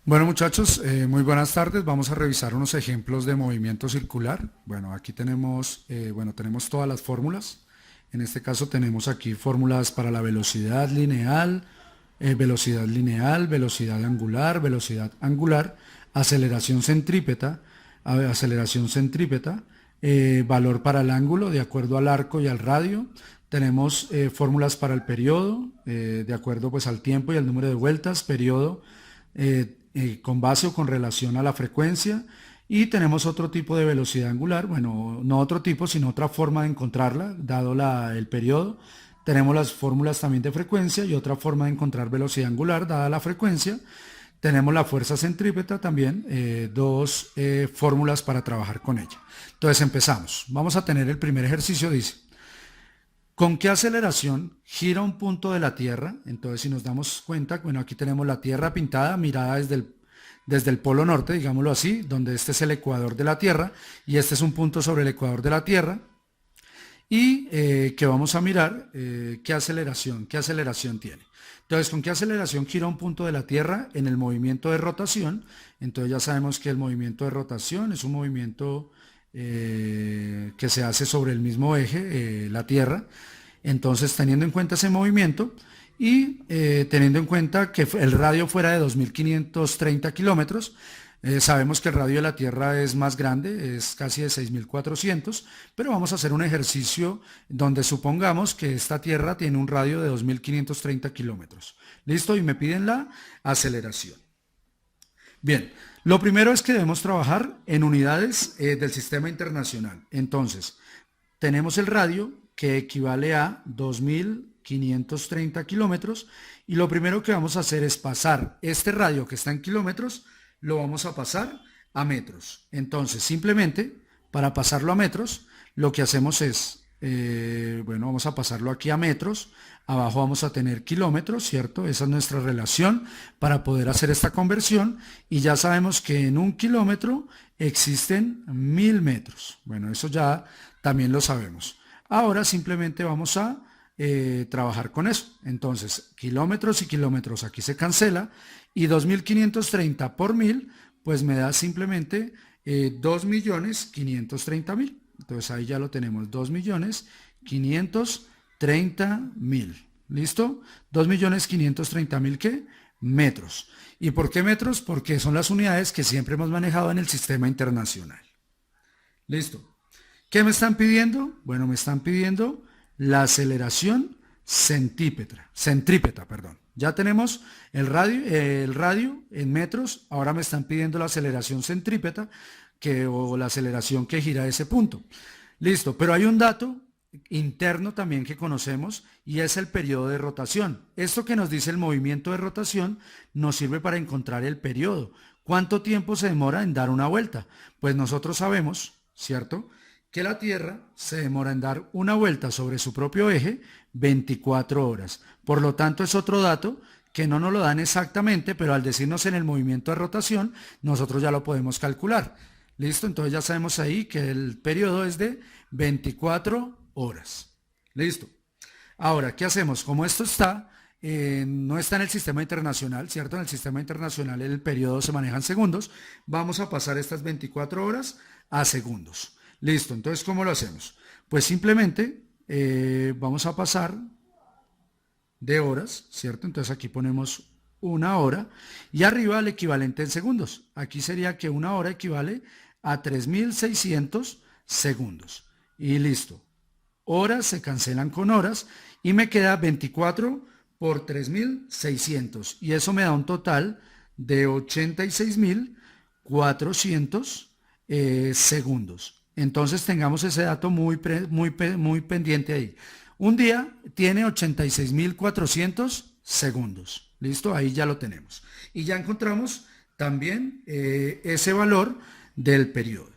Bueno muchachos, muy buenas tardes. Vamos a revisar unos ejemplos de movimiento circular. Bueno, aquí tenemos todas las fórmulas. En este caso tenemos aquí fórmulas para la velocidad angular, aceleración centrípeta, valor para el ángulo de acuerdo al arco y al radio. Tenemos fórmulas para el periodo, de acuerdo pues al tiempo y al número de vueltas, periodo con base o con relación a la frecuencia, y tenemos otro tipo de velocidad angular, bueno, no otro tipo, sino otra forma de encontrarla, dado el periodo. Tenemos las fórmulas también de frecuencia y otra forma de encontrar velocidad angular, dada la frecuencia. Tenemos la fuerza centrípeta también, dos fórmulas para trabajar con ella. Entonces empezamos. Vamos a tener el primer ejercicio, dice: ¿con qué aceleración gira un punto de la Tierra? Entonces, si nos damos cuenta, bueno, aquí tenemos la Tierra pintada, mirada desde el polo norte, digámoslo así, donde este es el ecuador de la Tierra, y este es un punto sobre el ecuador de la Tierra, y que vamos a mirar qué aceleración tiene. Entonces, ¿con qué aceleración gira un punto de la Tierra en el movimiento de rotación? Entonces ya sabemos que el movimiento de rotación es un movimiento que se hace sobre el mismo eje, la Tierra. Entonces, teniendo en cuenta ese movimiento y teniendo en cuenta que el radio fuera de 2.530 kilómetros, sabemos que el radio de la Tierra es más grande, es casi de 6.400, pero vamos a hacer un ejercicio donde supongamos que esta Tierra tiene un radio de 2.530 kilómetros. ¿Listo? Y me piden la aceleración. Bien, lo primero es que debemos trabajar en unidades del sistema internacional. Entonces, tenemos el radio que equivale a 2.530 kilómetros, y lo primero que vamos a hacer es pasar este radio que está en kilómetros, lo vamos a pasar a metros. Entonces, simplemente para pasarlo a metros, lo que hacemos es, vamos a pasarlo aquí a metros. Abajo vamos a tener kilómetros, ¿cierto? Esa es nuestra relación para poder hacer esta conversión, y ya sabemos que en un kilómetro existen 1.000 metros. Bueno, eso ya también lo sabemos. Ahora simplemente vamos a trabajar con eso. Entonces, kilómetros y kilómetros aquí se cancela, y 2.530 por 1.000, pues me da simplemente 2.530.000. Entonces ahí ya lo tenemos, 2.530.000. ¿Listo? 2.530.000 ¿qué? Metros. ¿Y por qué metros? Porque son las unidades que siempre hemos manejado en el sistema internacional. ¿Listo? ¿Qué me están pidiendo? Bueno, me están pidiendo la aceleración centrípeta, perdón. Ya tenemos el radio en metros. Ahora me están pidiendo la aceleración centrípeta, o la aceleración que gira a ese punto. Listo, pero hay un dato interno también que conocemos, y es el periodo de rotación. Esto que nos dice el movimiento de rotación nos sirve para encontrar el periodo. ¿Cuánto tiempo se demora en dar una vuelta? Pues nosotros sabemos, ¿cierto?, que la Tierra se demora en dar una vuelta sobre su propio eje 24 horas. Por lo tanto, es otro dato que no nos lo dan exactamente, pero al decirnos en el movimiento de rotación, nosotros ya lo podemos calcular. ¿Listo? Entonces ya sabemos ahí que el periodo es de 24 horas. ¿Listo? Ahora, ¿qué hacemos? Como esto no está en el sistema internacional, ¿cierto? En el sistema internacional el periodo se maneja en segundos. Vamos a pasar estas 24 horas a segundos. Listo, entonces, ¿cómo lo hacemos? Pues simplemente vamos a pasar de horas, ¿cierto? Entonces aquí ponemos una hora, y arriba el equivalente en segundos. Aquí sería que una hora equivale a 3.600 segundos. Y listo. Horas se cancelan con horas, y me queda 24 por 3.600. Y eso me da un total de 86.400 segundos. Entonces tengamos ese dato muy pendiente ahí. Un día tiene 86.400 segundos. ¿Listo? Ahí ya lo tenemos. Y ya encontramos también ese valor del periodo.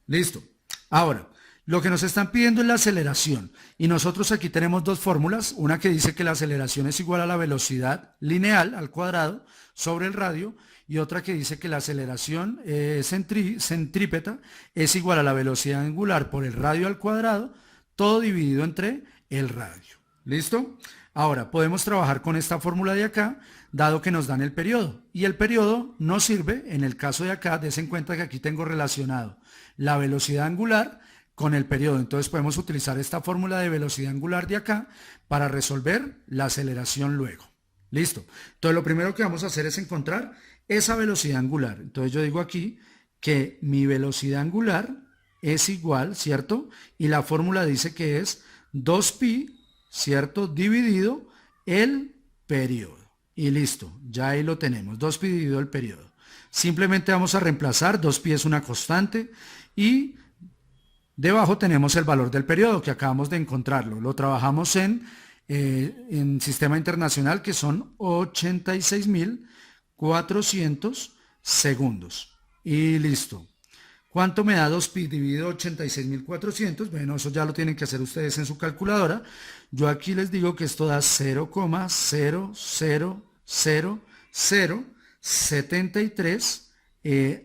¿Listo? Ahora, lo que nos están pidiendo es la aceleración. Y nosotros aquí tenemos dos fórmulas. Una que dice que la aceleración es igual a la velocidad lineal al cuadrado sobre el radio, y otra que dice que la aceleración centrípeta es igual a la velocidad angular por el radio al cuadrado, todo dividido entre el radio. ¿Listo? Ahora, podemos trabajar con esta fórmula de acá, dado que nos dan el periodo. Y el periodo nos sirve, en el caso de acá, des en cuenta que aquí tengo relacionado la velocidad angular con el periodo. Entonces podemos utilizar esta fórmula de velocidad angular de acá para resolver la aceleración luego. ¿Listo? Entonces lo primero que vamos a hacer es encontrar esa velocidad angular. Entonces yo digo aquí que mi velocidad angular es igual, ¿cierto? Y la fórmula dice que es 2pi, ¿cierto? Dividido el periodo. Y listo, ya ahí lo tenemos, 2pi dividido el periodo. Simplemente vamos a reemplazar, 2pi es una constante y debajo tenemos el valor del periodo que acabamos de encontrarlo. Lo trabajamos en sistema internacional que son 86.400 segundos. Y listo. ¿Cuánto me da 2pi dividido 86.400? Bueno, eso ya lo tienen que hacer ustedes en su calculadora. Yo aquí les digo que esto da 0,00073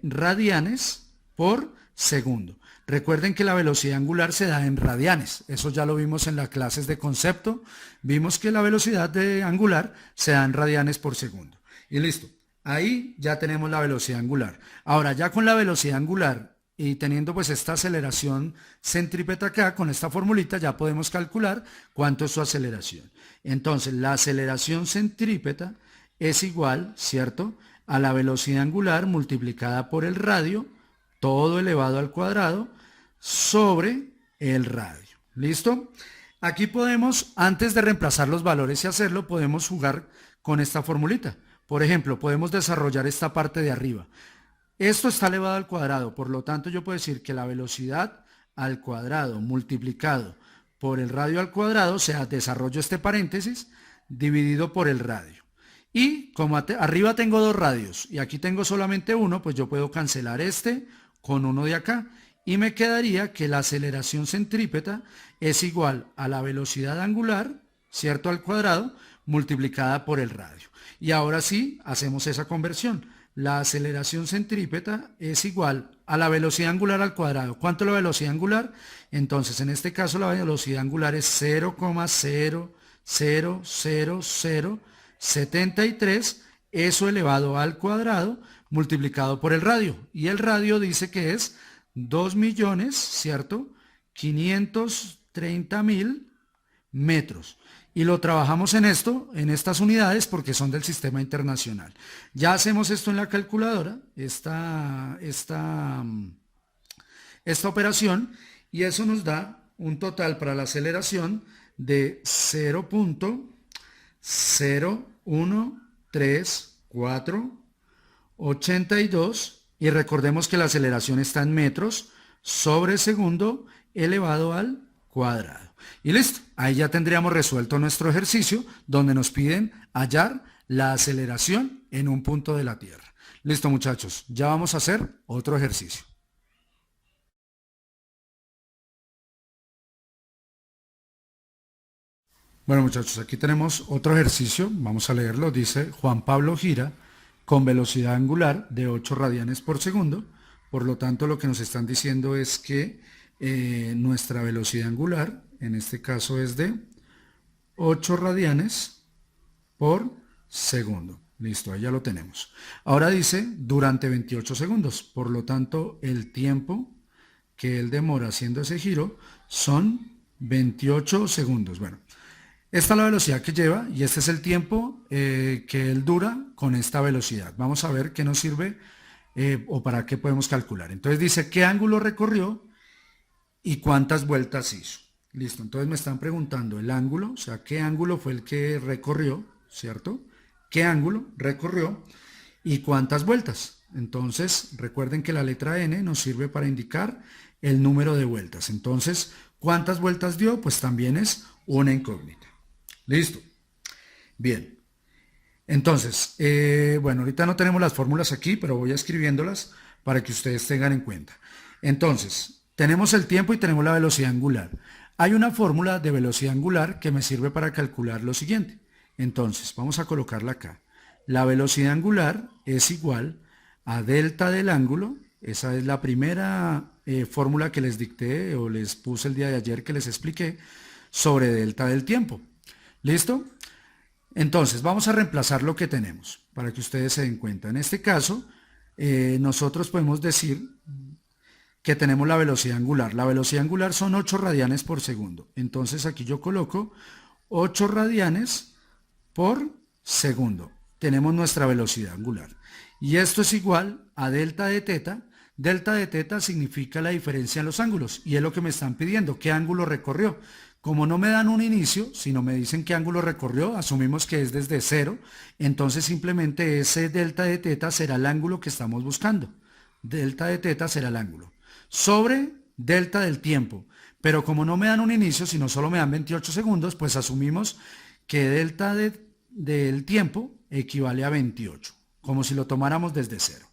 radianes por segundo. Recuerden que la velocidad angular se da en radianes. Eso ya lo vimos en las clases de concepto. Vimos que la velocidad angular se da en radianes por segundo. Y listo. Ahí ya tenemos la velocidad angular. Ahora, ya con la velocidad angular y teniendo pues esta aceleración centrípeta acá, con esta formulita ya podemos calcular cuánto es su aceleración. Entonces, la aceleración centrípeta es igual, ¿cierto?, a la velocidad angular multiplicada por el radio, todo elevado al cuadrado, sobre el radio. ¿Listo? Aquí podemos, antes de reemplazar los valores y hacerlo, podemos jugar con esta formulita. Por ejemplo, podemos desarrollar esta parte de arriba. Esto está elevado al cuadrado, por lo tanto yo puedo decir que la velocidad al cuadrado multiplicado por el radio al cuadrado, o sea, desarrollo este paréntesis, dividido por el radio. Y como arriba tengo dos radios y aquí tengo solamente uno, pues yo puedo cancelar este con uno de acá. Y me quedaría que la aceleración centrípeta es igual a la velocidad angular, ¿cierto?, al cuadrado, multiplicada por el radio. Y ahora sí, hacemos esa conversión. La aceleración centrípeta es igual a la velocidad angular al cuadrado. ¿Cuánto es la velocidad angular? Entonces, en este caso, la velocidad angular es 0,00073, eso elevado al cuadrado, multiplicado por el radio. Y el radio dice que es 2 millones, ¿cierto?, 530.000 metros. Y lo trabajamos en estas unidades porque son del sistema internacional. Ya hacemos esto en la calculadora, esta operación, y eso nos da un total para la aceleración de 0,01348 y recordemos que la aceleración está en metros sobre segundo elevado al cuadrado. Y listo, ahí ya tendríamos resuelto nuestro ejercicio donde nos piden hallar la aceleración en un punto de la Tierra. Listo, muchachos, ya vamos a hacer otro ejercicio. Bueno, muchachos, aquí tenemos otro ejercicio, vamos a leerlo. Dice: Juan Pablo gira con velocidad angular de 8 radianes por segundo. Por lo tanto, lo que nos están diciendo es que nuestra velocidad angular, en este caso, es de 8 radianes por segundo. Listo, ahí ya lo tenemos. Ahora dice durante 28 segundos. Por lo tanto, el tiempo que él demora haciendo ese giro son 28 segundos. Bueno, esta es la velocidad que lleva y este es el tiempo que él dura con esta velocidad. Vamos a ver qué nos sirve o para qué podemos calcular. Entonces dice qué ángulo recorrió y cuántas vueltas hizo. Listo, entonces me están preguntando el ángulo, o sea, qué ángulo fue el que recorrió, ¿cierto? ¿Qué ángulo recorrió y cuántas vueltas? Entonces, recuerden que la letra N nos sirve para indicar el número de vueltas. Entonces, ¿cuántas vueltas dio? Pues también es una incógnita. Listo. Bien. Entonces, bueno, ahorita no tenemos las fórmulas aquí, pero voy escribiéndolas para que ustedes tengan en cuenta. Entonces, tenemos el tiempo y tenemos la velocidad angular. Hay una fórmula de velocidad angular que me sirve para calcular lo siguiente. Entonces, vamos a colocarla acá. La velocidad angular es igual a delta del ángulo. Esa es la primera fórmula que les dicté o les puse el día de ayer que les expliqué sobre delta del tiempo. ¿Listo? Entonces, vamos a reemplazar lo que tenemos para que ustedes se den cuenta. En este caso, nosotros podemos decir que tenemos la velocidad angular. La velocidad angular son 8 radianes por segundo. Entonces, aquí yo coloco 8 radianes por segundo. Tenemos nuestra velocidad angular. Y esto es igual a delta de teta. Delta de teta significa la diferencia en los ángulos. Y es lo que me están pidiendo. ¿Qué ángulo recorrió? Como no me dan un inicio, sino me dicen qué ángulo recorrió, asumimos que es desde cero. Entonces simplemente ese delta de teta será el ángulo que estamos buscando. Delta de teta será el ángulo. Sobre delta del tiempo. Pero como no me dan un inicio, sino solo me dan 28 segundos, pues asumimos que delta del tiempo equivale a 28, como si lo tomáramos desde cero.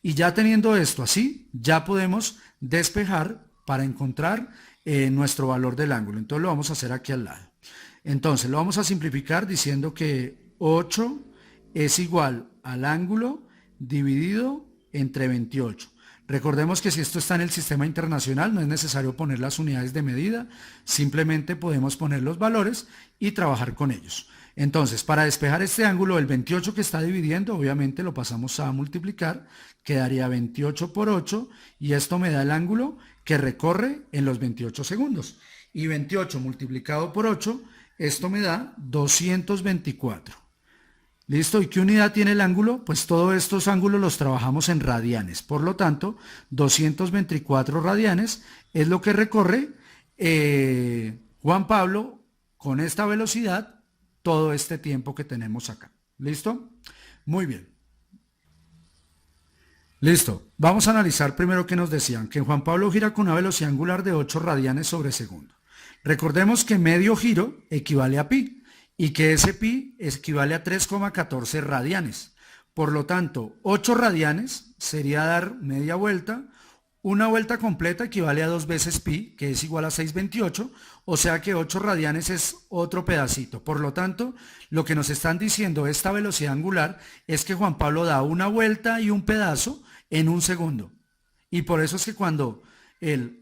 Y ya teniendo esto así, ya podemos despejar para encontrar nuestro valor del ángulo. Entonces lo vamos a hacer aquí al lado. Entonces lo vamos a simplificar diciendo que 8 es igual al ángulo dividido entre 28. Recordemos que si esto está en el sistema internacional, no es necesario poner las unidades de medida, simplemente podemos poner los valores y trabajar con ellos. Entonces, para despejar este ángulo, el 28 que está dividiendo, obviamente lo pasamos a multiplicar, quedaría 28 por 8 y esto me da el ángulo que recorre en los 28 segundos. Y 28 multiplicado por 8, esto me da 224. ¿Listo? ¿Y qué unidad tiene el ángulo? Pues todos estos ángulos los trabajamos en radianes. Por lo tanto, 224 radianes es lo que recorre Juan Pablo con esta velocidad todo este tiempo que tenemos acá. ¿Listo? Muy bien. Listo. Vamos a analizar primero que nos decían que Juan Pablo gira con una velocidad angular de 8 radianes sobre segundo. Recordemos que medio giro equivale a pi y que ese pi equivale a 3,14 radianes. Por lo tanto, 8 radianes sería dar media vuelta. Una vuelta completa equivale a 2 veces pi, que es igual a 628, o sea que 8 radianes es otro pedacito. Por lo tanto, lo que nos están diciendo esta velocidad angular es que Juan Pablo da una vuelta y un pedazo en un segundo. Y por eso es que cuando él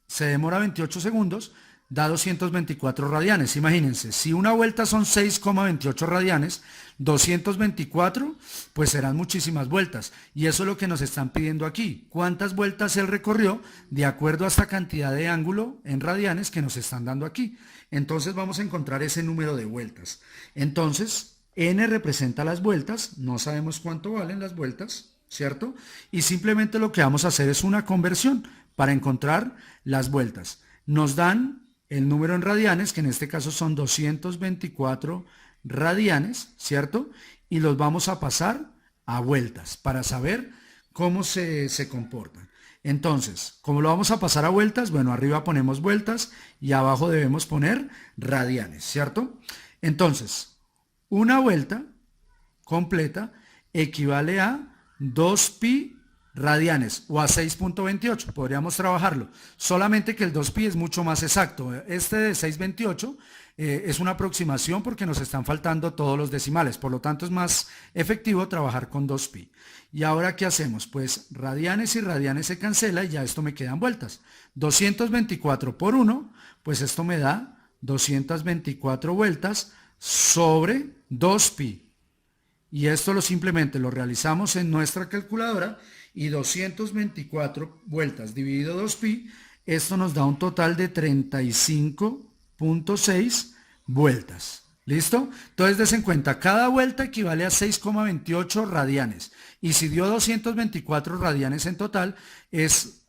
se demora 28 segundos, da 224 radianes. Imagínense, si una vuelta son 6,28 radianes, 224, pues serán muchísimas vueltas. Y eso es lo que nos están pidiendo aquí. ¿Cuántas vueltas él recorrió de acuerdo a esta cantidad de ángulo en radianes que nos están dando aquí? Entonces vamos a encontrar ese número de vueltas. Entonces, n representa las vueltas, no sabemos cuánto valen las vueltas, ¿cierto? Y simplemente lo que vamos a hacer es una conversión para encontrar las vueltas. Nos dan el número en radianes, que en este caso son 224 radianes, ¿cierto? Y los vamos a pasar a vueltas para saber cómo se comportan. Entonces, ¿cómo lo vamos a pasar a vueltas? Bueno, arriba ponemos vueltas y abajo debemos poner radianes, ¿cierto? Entonces, una vuelta completa equivale a 2pi radianes o a 6.28, podríamos trabajarlo, solamente que el 2pi es mucho más exacto. Este de 6.28 es una aproximación porque nos están faltando todos los decimales, por lo tanto es más efectivo trabajar con 2pi. ¿Y ahora qué hacemos? Pues radianes y radianes se cancela y ya esto me quedan vueltas. 224 por 1, pues esto me da 224 vueltas sobre 2pi. Y esto simplemente lo realizamos en nuestra calculadora y 224 vueltas dividido 2pi, esto nos da un total de 35.6 vueltas. ¿Listo? Entonces des en cuenta, cada vuelta equivale a 6,28 radianes. Y si dio 224 radianes en total, es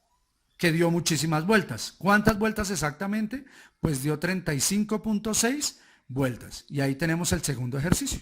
que dio muchísimas vueltas. ¿Cuántas vueltas exactamente? Pues dio 35.6 vueltas. Y ahí tenemos el segundo ejercicio.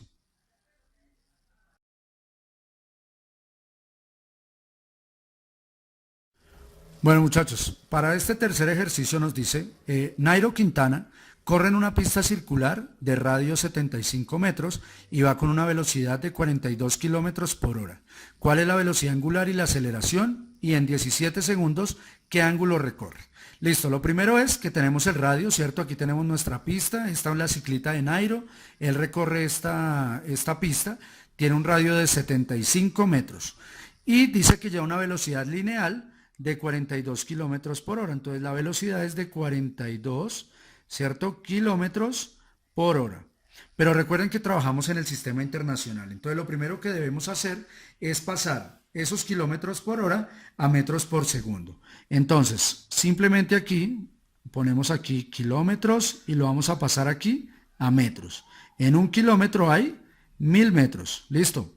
Bueno muchachos, para este tercer ejercicio nos dice, Nairo Quintana corre en una pista circular de radio 75 metros y va con una velocidad de 42 kilómetros por hora. ¿Cuál es la velocidad angular y la aceleración? Y en 17 segundos, ¿qué ángulo recorre? Listo, lo primero es que tenemos el radio, ¿cierto? Aquí tenemos nuestra pista, esta es la ciclita de Nairo, él recorre esta pista, tiene un radio de 75 metros y dice que lleva una velocidad lineal de 42 kilómetros por hora. Entonces la velocidad es de 42, ¿cierto? Kilómetros por hora. Pero recuerden que trabajamos en el sistema internacional. Entonces lo primero que debemos hacer es pasar esos kilómetros por hora a metros por segundo. Entonces, simplemente aquí, ponemos aquí kilómetros y lo vamos a pasar aquí a metros. En un kilómetro hay 1000 metros. Listo.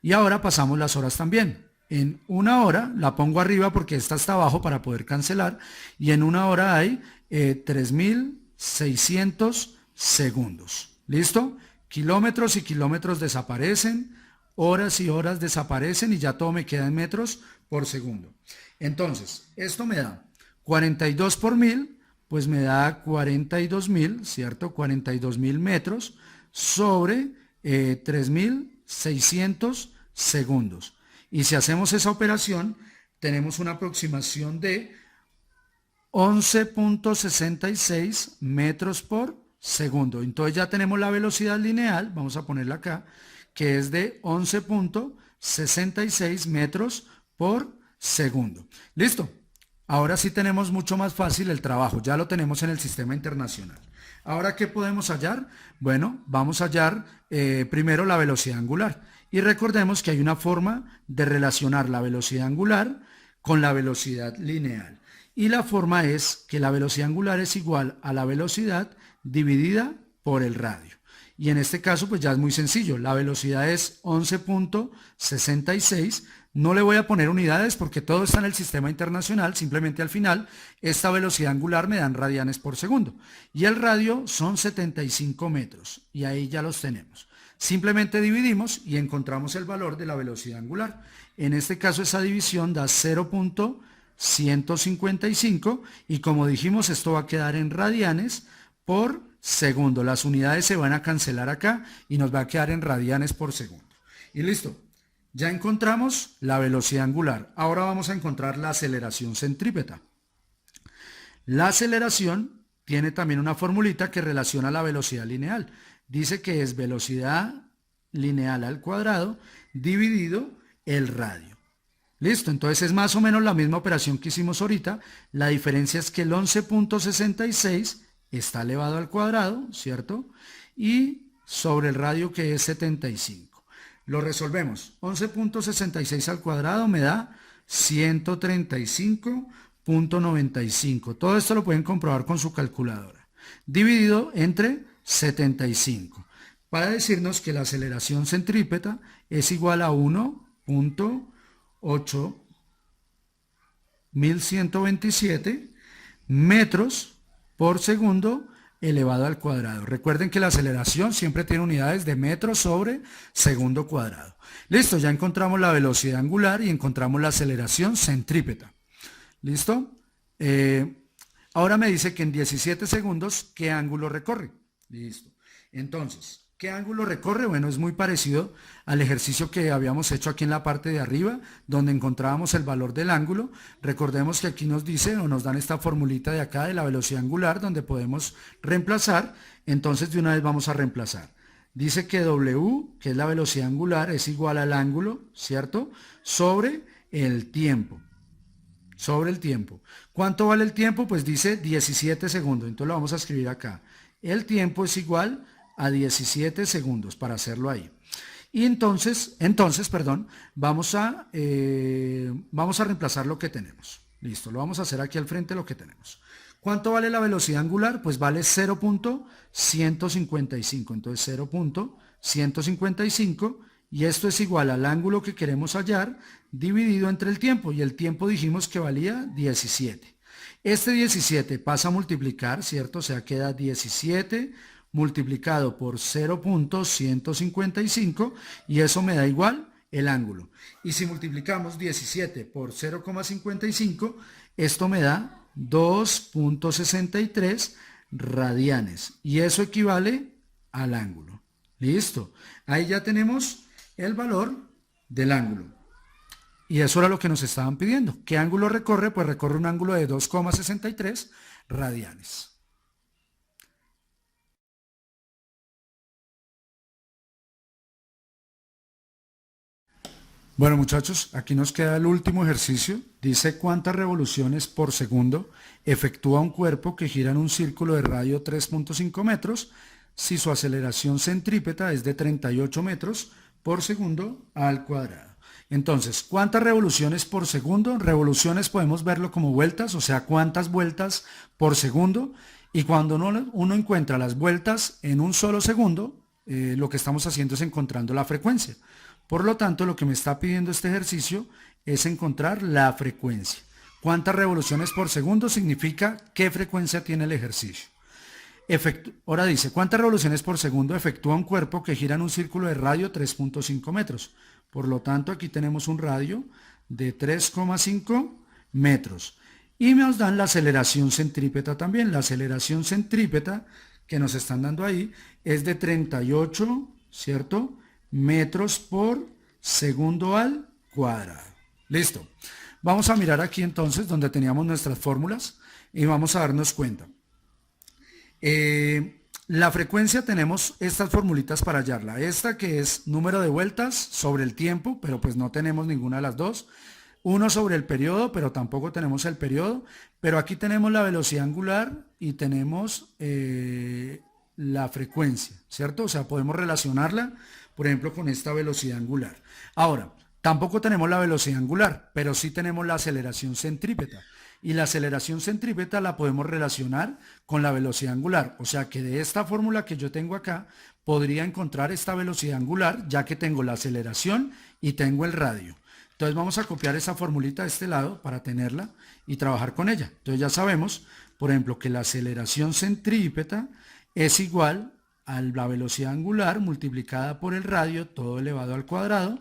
Y ahora pasamos las horas también. En una hora, la pongo arriba porque esta está abajo para poder cancelar, y en una hora hay 3600 segundos. ¿Listo? Kilómetros y kilómetros desaparecen, horas y horas desaparecen y ya todo me queda en metros por segundo. Entonces, esto me da 42 por 1000, pues me da 42.000, ¿cierto? 42.000 metros sobre 3600 segundos. Y si hacemos esa operación, tenemos una aproximación de 11.66 metros por segundo. Entonces ya tenemos la velocidad lineal, vamos a ponerla acá, que es de 11.66 metros por segundo. Listo. Ahora sí tenemos mucho más fácil el trabajo, ya lo tenemos en el sistema internacional. Ahora, ¿qué podemos hallar? Bueno, vamos a hallar primero la velocidad angular. Y recordemos que hay una forma de relacionar la velocidad angular con la velocidad lineal. Y la forma es que la velocidad angular es igual a la velocidad dividida por el radio. Y en este caso pues ya es muy sencillo, la velocidad es 11.66, no le voy a poner unidades porque todo está en el sistema internacional, simplemente al final esta velocidad angular me dan radianes por segundo. Y el radio son 75 metros y ahí ya los tenemos. Simplemente dividimos y encontramos el valor de la velocidad angular. En este caso esa división da 0.155 y como dijimos esto va a quedar en radianes por segundo. Las unidades se van a cancelar acá y nos va a quedar en radianes por segundo. Y listo. Ya encontramos la velocidad angular. Ahora vamos a encontrar la aceleración centrípeta. La aceleración tiene también una formulita que relaciona la velocidad lineal. Dice que es velocidad lineal al cuadrado dividido el radio. Listo, entonces es más o menos la misma operación que hicimos ahorita. La diferencia es que el 11.66 está elevado al cuadrado, ¿cierto? Y sobre el radio que es 75. Lo resolvemos. 11.66 al cuadrado me da 135.95. Todo esto lo pueden comprobar con su calculadora. Dividido entre 75. Para decirnos que la aceleración centrípeta es igual a 1.8127 metros por segundo elevado al cuadrado. Recuerden que la aceleración siempre tiene unidades de metros sobre segundo cuadrado. Listo, ya encontramos la velocidad angular y encontramos la aceleración centrípeta. ¿Listo? Ahora me dice que en 17 segundos, ¿qué ángulo recorre? Listo. Entonces, ¿qué ángulo recorre? Bueno, es muy parecido al ejercicio que habíamos hecho aquí en la parte de arriba, donde encontrábamos el valor del ángulo. Recordemos que aquí nos dice o nos dan esta formulita de acá de la velocidad angular, donde podemos reemplazar. Entonces, de una vez vamos a reemplazar. Dice que W, que es la velocidad angular, es igual al ángulo, ¿cierto? Sobre el tiempo. Sobre el tiempo. ¿Cuánto vale el tiempo? Pues dice 17 segundos. Entonces lo vamos a escribir acá. El tiempo es igual a 17 segundos para hacerlo ahí. Y entonces, vamos a reemplazar lo que tenemos. Listo, lo vamos a hacer aquí al frente lo que tenemos. ¿Cuánto vale la velocidad angular? Pues vale 0.155. Entonces 0.155 y esto es igual al ángulo que queremos hallar dividido entre el tiempo. Y el tiempo dijimos que valía 17. Este 17 pasa a multiplicar, ¿cierto? O sea, queda 17 multiplicado por 0.155 y eso me da igual el ángulo. Y si multiplicamos 17 por 0,55, esto me da 2.63 radianes y eso equivale al ángulo. Listo. Ahí ya tenemos el valor del ángulo. Y eso era lo que nos estaban pidiendo. ¿Qué ángulo recorre? Pues recorre un ángulo de 2,63 radianes. Bueno muchachos, aquí nos queda el último ejercicio. Dice cuántas revoluciones por segundo efectúa un cuerpo que gira en un círculo de radio 3.5 metros si su aceleración centrípeta es de 38 metros por segundo al cuadrado. Entonces, ¿cuántas revoluciones por segundo? Revoluciones podemos verlo como vueltas, o sea, cuántas vueltas por segundo. Y cuando uno encuentra las vueltas en un solo segundo, lo que estamos haciendo es encontrando la frecuencia. Por lo tanto, lo que me está pidiendo este ejercicio es encontrar la frecuencia. ¿Cuántas revoluciones por segundo significa qué frecuencia tiene el ejercicio? Ahora dice, ¿cuántas revoluciones por segundo efectúa un cuerpo que gira en un círculo de radio 3.5 metros? Por lo tanto, aquí tenemos un radio de 3,5 metros. Y nos dan la aceleración centrípeta también. La aceleración centrípeta que nos están dando ahí es de 38, ¿cierto? Metros por segundo al cuadrado. Listo. Vamos a mirar aquí entonces donde teníamos nuestras fórmulas y vamos a darnos cuenta. La frecuencia tenemos estas formulitas para hallarla. Esta que es número de vueltas sobre el tiempo, pero pues no tenemos ninguna de las dos. Uno sobre el periodo, pero tampoco tenemos el periodo. Pero aquí tenemos la velocidad angular y tenemos la frecuencia, ¿cierto? O sea, podemos relacionarla, por ejemplo, con esta velocidad angular. Ahora, tampoco tenemos la velocidad angular, pero sí tenemos la aceleración centrípeta. Y la aceleración centrípeta la podemos relacionar con la velocidad angular. O sea que de esta fórmula que yo tengo acá, podría encontrar esta velocidad angular, ya que tengo la aceleración y tengo el radio. Entonces vamos a copiar esa formulita de este lado para tenerla y trabajar con ella. Entonces ya sabemos, por ejemplo, que la aceleración centrípeta es igual a la velocidad angular multiplicada por el radio, todo elevado al cuadrado,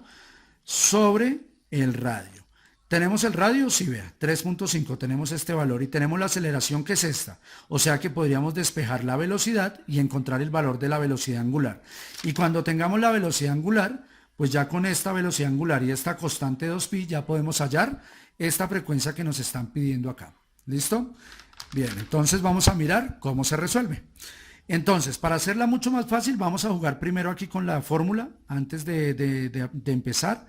sobre el radio. ¿Tenemos el radio? Sí, vea, 3.5, tenemos este valor y tenemos la aceleración que es esta. O sea que podríamos despejar la velocidad y encontrar el valor de la velocidad angular. Y cuando tengamos la velocidad angular, pues ya con esta velocidad angular y esta constante 2pi ya podemos hallar esta frecuencia que nos están pidiendo acá. ¿Listo? Bien, entonces vamos a mirar cómo se resuelve. Entonces, para hacerla mucho más fácil, vamos a jugar primero aquí con la fórmula antes de empezar,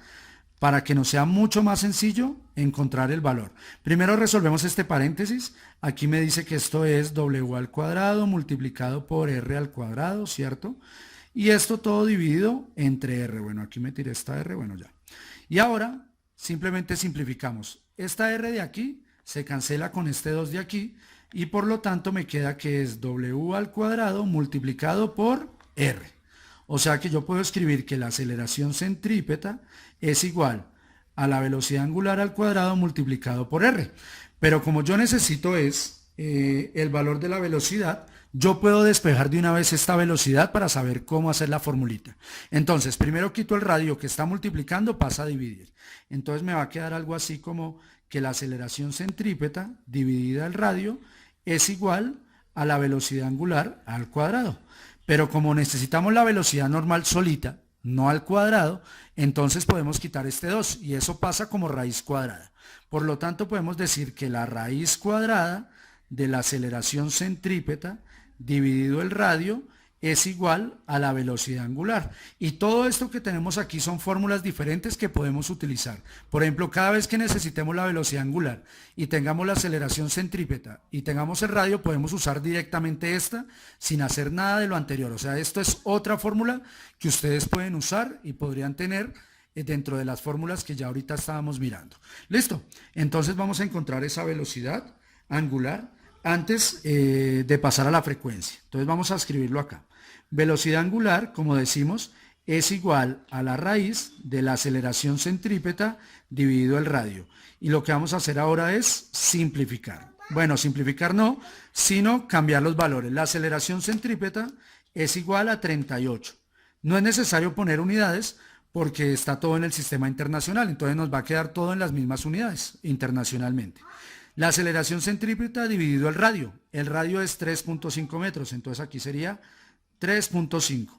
para que nos sea mucho más sencillo encontrar el valor. Primero resolvemos este paréntesis. Aquí me dice que esto es w al cuadrado multiplicado por r al cuadrado, ¿cierto? Y esto todo dividido entre r. Bueno, aquí me tiré esta r, bueno ya. Y ahora simplemente simplificamos. Esta r de aquí se cancela con este 2 de aquí y por lo tanto me queda que es w al cuadrado multiplicado por r. O sea que yo puedo escribir que la aceleración centrípeta es igual a la velocidad angular al cuadrado multiplicado por r. Pero como yo necesito el valor de la velocidad, yo puedo despejar de una vez esta velocidad para saber cómo hacer la formulita. Entonces, primero quito el radio que está multiplicando, pasa a dividir. Entonces me va a quedar algo así como que la aceleración centrípeta dividida el radio es igual a la velocidad angular al cuadrado. Pero como necesitamos la velocidad normal solita, no al cuadrado, entonces podemos quitar este 2 y eso pasa como raíz cuadrada. Por lo tanto, podemos decir que la raíz cuadrada de la aceleración centrípeta dividido el radio es igual a la velocidad angular. Y todo esto que tenemos aquí son fórmulas diferentes que podemos utilizar. Por ejemplo, cada vez que necesitemos la velocidad angular y tengamos la aceleración centrípeta y tengamos el radio, podemos usar directamente esta sin hacer nada de lo anterior. O sea, esto es otra fórmula que ustedes pueden usar y podrían tener dentro de las fórmulas que ya ahorita estábamos mirando. Listo. Entonces vamos a encontrar esa velocidad angular antes de pasar a la frecuencia. Entonces vamos a escribirlo acá. Velocidad angular, como decimos, es igual a la raíz de la aceleración centrípeta dividido el radio. Y lo que vamos a hacer ahora es simplificar. Bueno, simplificar no, sino cambiar los valores. La aceleración centrípeta es igual a 38. No es necesario poner unidades porque está todo en el sistema internacional. Entonces nos va a quedar todo en las mismas unidades internacionalmente. La aceleración centrípeta dividido el radio. El radio es 3.5 metros, entonces aquí sería 3.5.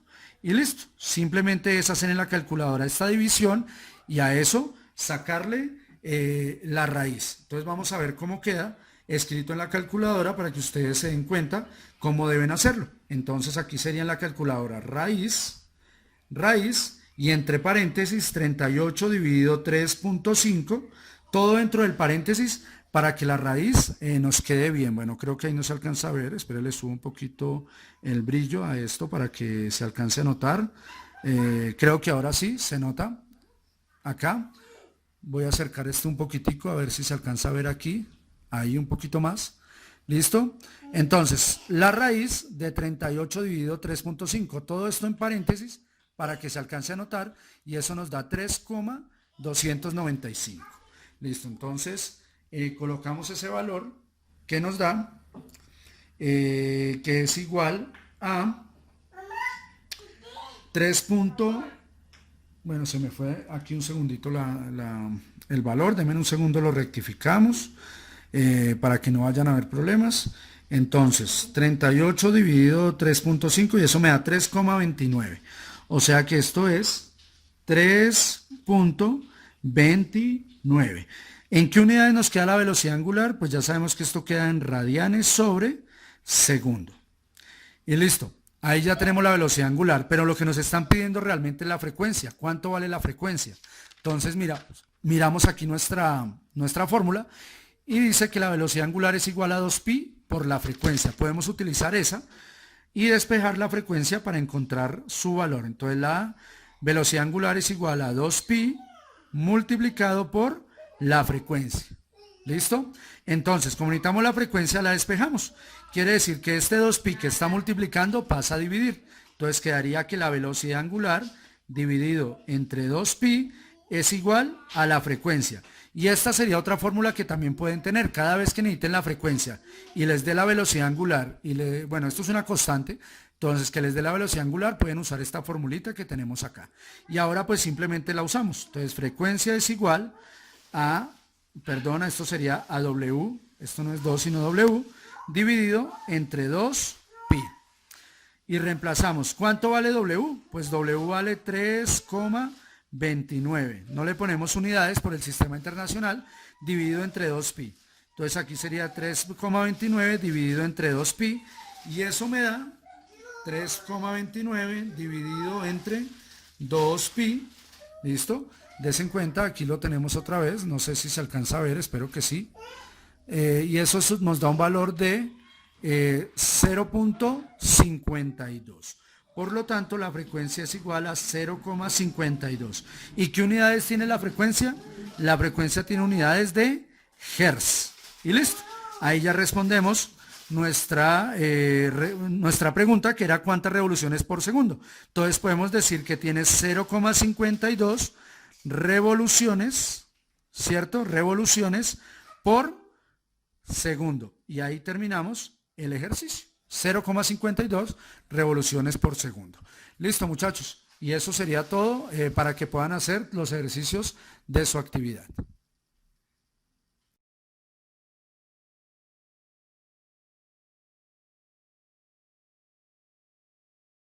Y listo, simplemente es hacer en la calculadora esta división y a eso sacarle la raíz. Entonces vamos a ver cómo queda escrito en la calculadora para que ustedes se den cuenta cómo deben hacerlo. Entonces aquí sería en la calculadora raíz y entre paréntesis 38 dividido 3.5, todo dentro del paréntesis, para que la raíz nos quede bien. Bueno, creo que ahí no se alcanza a ver. Espere, le subo un poquito el brillo a esto para que se alcance a notar. Creo que ahora sí se nota. Acá. Voy a acercar esto un poquitico a ver si se alcanza a ver aquí. Ahí un poquito más. ¿Listo? Entonces, la raíz de 38 dividido 3.5. Todo esto en paréntesis para que se alcance a notar. Y eso nos da 3,295. Listo, entonces colocamos ese valor que nos da, que es igual a 3. Bueno, se me fue aquí un segundito el valor, denme un segundo, lo rectificamos para que no vayan a haber problemas. Entonces, 38 dividido 3.5 y eso me da 3,29. O sea que esto es 3,29. ¿En qué unidades nos queda la velocidad angular? Pues ya sabemos que esto queda en radianes sobre segundo. Y listo. Ahí ya tenemos la velocidad angular, pero lo que nos están pidiendo realmente es la frecuencia. ¿Cuánto vale la frecuencia? Entonces, miramos aquí nuestra fórmula y dice que la velocidad angular es igual a 2pi por la frecuencia. Podemos utilizar esa y despejar la frecuencia para encontrar su valor. Entonces, la velocidad angular es igual a 2pi multiplicado por la frecuencia. ¿Listo? Entonces, como necesitamos la frecuencia, la despejamos. Quiere decir que este 2pi que está multiplicando pasa a dividir. Entonces quedaría que la velocidad angular dividido entre 2pi es igual a la frecuencia. Y esta sería otra fórmula que también pueden tener. Cada vez que necesiten la frecuencia y les dé la velocidad angular, bueno, esto es una constante, entonces que les dé la velocidad angular pueden usar esta formulita que tenemos acá. Y ahora pues simplemente la usamos. Entonces frecuencia es igual a, perdona, esto sería a W, esto no es 2 sino W, dividido entre 2pi. Y reemplazamos. ¿Cuánto vale W? Pues W vale 3,29. No le ponemos unidades por el sistema internacional, dividido entre 2pi. Entonces aquí sería 3,29 dividido entre 2pi. Y eso me da 3,29 dividido entre 2pi. ¿Listo? Desen en cuenta, aquí lo tenemos otra vez. No sé si se alcanza a ver, espero que sí. Y eso nos da un valor de 0,52. Por lo tanto, la frecuencia es igual a 0,52. ¿Y qué unidades tiene la frecuencia? La frecuencia tiene unidades de Hertz. Y listo. Ahí ya respondemos nuestra pregunta, que era cuántas revoluciones por segundo. Entonces podemos decir que tiene 0,52 revoluciones, ¿cierto? Revoluciones por segundo. Y ahí terminamos el ejercicio. 0,52 revoluciones por segundo. Listo, muchachos. Y eso sería todo para que puedan hacer los ejercicios de su actividad.